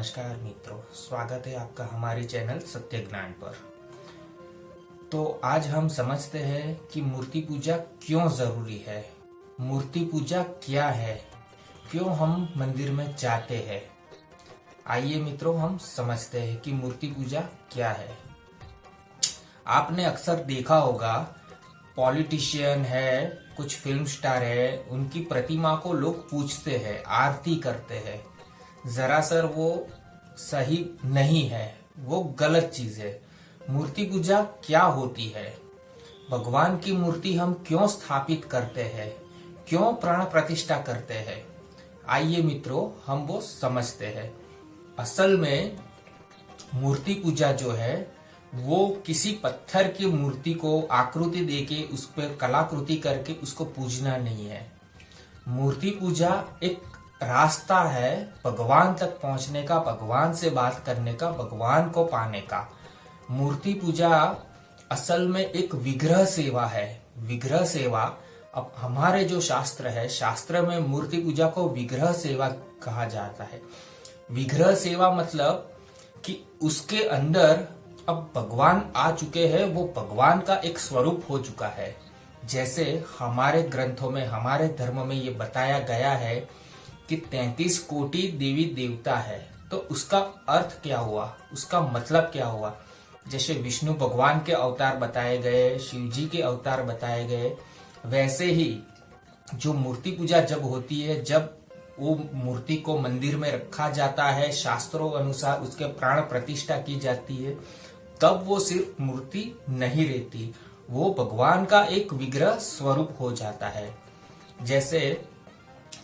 नमस्कार मित्रों, स्वागत है आपका हमारे चैनल सत्य ज्ञान पर। तो आज हम समझते हैं कि मूर्ति पूजा क्यों जरूरी है, मूर्ति पूजा क्या है, क्यों हम मंदिर में जाते हैं। आइए मित्रों, हम समझते हैं कि मूर्ति पूजा क्या है। आपने अक्सर देखा होगा, पॉलिटिशियन है, कुछ फिल्म स्टार है, उनकी प्रतिमा को लोग पूजते हैं, आरती करते हैं। जरासर वो सही नहीं है, वो गलत चीज है। मूर्ति पूजा क्या होती है, भगवान की मूर्ति हम क्यों स्थापित करते हैं, क्यों प्राण प्रतिष्ठा करते हैं। आइए मित्रों, हम वो समझते हैं। असल में मूर्ति पूजा जो है वो किसी पत्थर की मूर्ति को आकृति देके उस पर कलाकृति करके उसको पूजना नहीं है। मूर्ति पूजा एक रास्ता है भगवान तक पहुंचने का, भगवान से बात करने का, भगवान को पाने का। मूर्ति पूजा असल में एक विग्रह सेवा है। विग्रह सेवा, अब हमारे जो शास्त्र है, शास्त्र में मूर्ति पूजा को विग्रह सेवा कहा जाता है। विग्रह सेवा मतलब कि उसके अंदर अब भगवान आ चुके हैं, वो भगवान का एक स्वरूप हो चुका है। जैसे हमारे ग्रंथों में, हमारे धर्म में ये बताया गया है कि 33 कोटि देवी देवता है। तो उसका अर्थ क्या हुआ, उसका मतलब क्या हुआ। जैसे विष्णु भगवान के अवतार बताए गए, शिव जी के अवतार बताए गए, वैसे ही जो मूर्ति पूजा जब होती है, जब वो मूर्ति को मंदिर में रखा जाता है, शास्त्रों अनुसार उसके प्राण प्रतिष्ठा की जाती है, तब वो सिर्फ मूर्ति नहीं रहती, वो भगवान का एक विग्रह स्वरूप हो जाता है। जैसे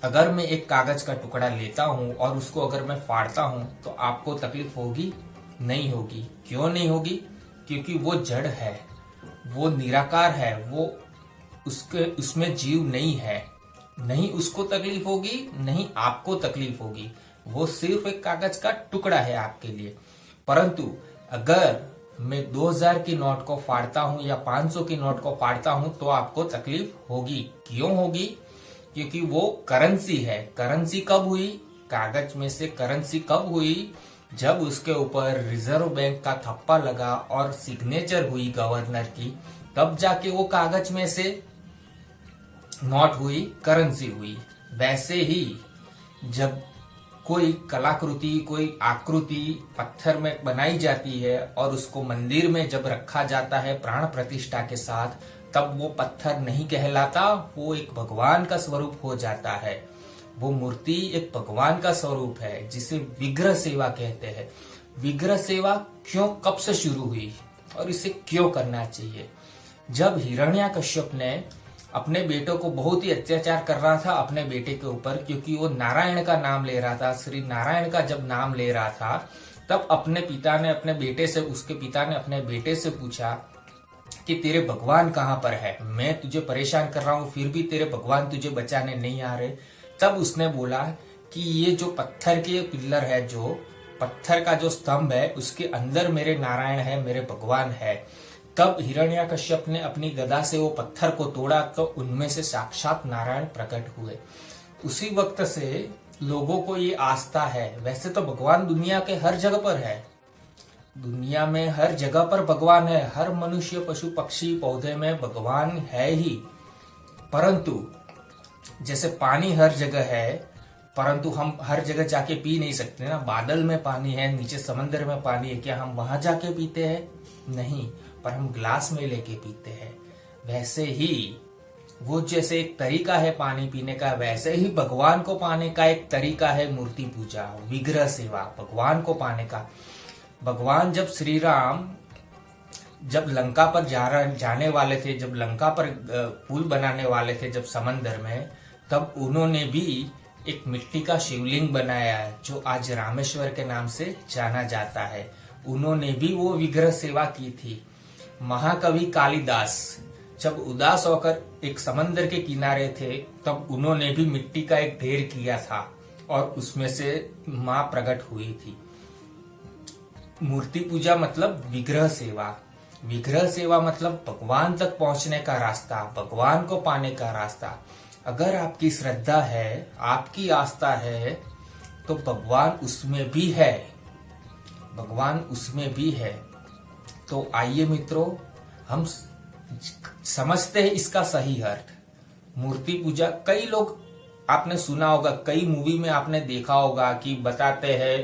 अगर मैं एक कागज का टुकड़ा लेता हूं और उसको अगर मैं फाड़ता हूं तो आपको तकलीफ होगी? नहीं होगी। क्यों नहीं होगी? क्योंकि वो जड़ है, वो निराकार है, वो उसमें जीव नहीं है। नहीं उसको तकलीफ होगी, नहीं आपको तकलीफ होगी। वो सिर्फ एक कागज का टुकड़ा है आपके लिए। परंतु अगर मैं 2000 की नोट को फाड़ता हूं या 500 की नोट को फाड़ता हूं तो आपको तकलीफ होगी। क्यों होगी? क्योंकि वो करेंसी है। करेंसी कब हुई? कागज में से करेंसी कब हुई? जब उसके ऊपर रिजर्व बैंक का थप्पा लगा और सिग्नेचर हुई गवर्नर की, तब जाके वो कागज में से नोट हुई, करेंसी हुई। वैसे ही जब कोई कलाकृति, कोई आकृति पत्थर में बनाई जाती है और उसको मंदिर में जब रखा जाता है प्राण प्रतिष्ठा के साथ, तब वो पत्थर नहीं कहलाता, वो एक भगवान का स्वरूप हो जाता है। वो मूर्ति एक भगवान का स्वरूप है, जिसे विग्रह सेवा कहते हैं। विग्रह सेवा क्यों, कब से शुरू हुई और इसे क्यों करना चाहिए? जब हिरण्याकश्यप ने अपने बेटों को बहुत ही अत्याचार कर रहा था अपने बेटे के ऊपर, क्योंकि वो नारायण का नाम ले रहा था, श्री नारायण का जब नाम ले रहा था, तब अपने पिता ने अपने बेटे से, उसके पिता ने अपने बेटे से पूछा कि तेरे भगवान कहाँ पर है? मैं तुझे परेशान कर रहा हूं, फिर भी तेरे भगवान तुझे बचाने नहीं आ रहे। तब उसने बोला कि ये जो पत्थर के पिल्लर है, जो पत्थर का जो स्तंभ है, उसके अंदर मेरे नारायण है, मेरे भगवान है। तब हिरण्याकश्यप ने अपनी गदा से वो पत्थर को तोड़ा तो उनमें से साक्षात नारायण प्रकट हुए। उसी वक्त से लोगों को ये आस्था है। वैसे तो भगवान दुनिया के हर जगह पर है, दुनिया में हर जगह पर भगवान है, हर मनुष्य, पशु, पक्षी, पौधे में भगवान है ही। परंतु जैसे पानी हर जगह है, परंतु हम हर जगह जाके पी नहीं सकते ना। बादल में पानी है, नीचे समंदर में पानी है, क्या हम वहां जाके पीते हैं? नहीं, पर हम ग्लास में लेके पीते हैं। वैसे ही वो जैसे एक तरीका है पानी पीने का, वैसे ही भगवान को पाने का एक तरीका है मूर्ति पूजा, विग्रह सेवा, भगवान को पाने का। भगवान जब श्री राम जब लंका पर जाने वाले थे, जब लंका पर पुल बनाने वाले थे, जब समंदर में, तब उन्होंने भी एक मिट्टी का शिवलिंग बनाया है, जो आज रामेश्वर के नाम से जाना जाता है। उन्होंने भी वो विग्रह सेवा की थी। महाकवि कालिदास जब उदास होकर एक समंदर के किनारे थे, तब उन्होंने भी मिट्टी का एक ढेर किया था और उसमें से मां प्रकट हुई थी। मूर्ति पूजा मतलब विग्रह सेवा। विग्रह सेवा मतलब भगवान तक पहुंचने का रास्ता, भगवान को पाने का रास्ता। अगर आपकी श्रद्धा है, आपकी आस्था है, तो भगवान उसमें भी है। भगवान उसमें भी है। तो आइए मित्रों, हम समझते हैं इसका सही अर्थ। मूर्ति पूजा, कई लोग आपने सुना होगा, कई मूवी में आपने देखा होगा कि बताते हैं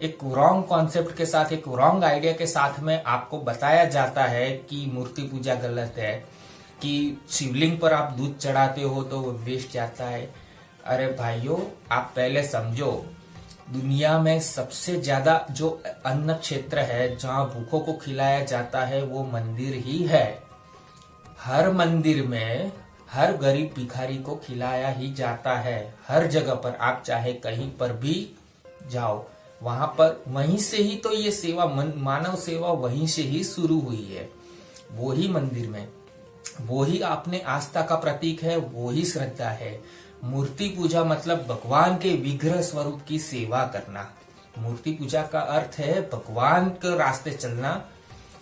एक रॉन्ग कॉन्सेप्ट के साथ, एक रॉन्ग आइडिया के साथ में आपको बताया जाता है कि मूर्ति पूजा गलत है, कि शिवलिंग पर आप दूध चढ़ाते हो तो वो वेस्ट जाता है। अरे भाइयों, आप पहले समझो, दुनिया में सबसे ज्यादा जो अन्न क्षेत्र है जहाँ भूखों को खिलाया जाता है वो मंदिर ही है। हर मंदिर में हर गरीब भिखारी को खिलाया ही जाता है। हर जगह पर आप चाहे कहीं पर भी जाओ, वहां पर वहीं से ही तो ये सेवा, मानव सेवा वहीं से ही शुरू हुई है। वो ही मंदिर में, वो ही आपने आस्था का प्रतीक है, वो ही श्रद्धा है। मूर्ति पूजा मतलब भगवान के विग्रह स्वरूप की सेवा करना। मूर्ति पूजा का अर्थ है भगवान के रास्ते चलना,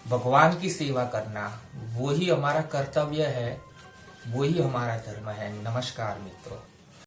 भगवान की सेवा करना। वो ही हमारा कर्तव्य है, वो ही हमारा धर्म है। नमस्कार मित्रों।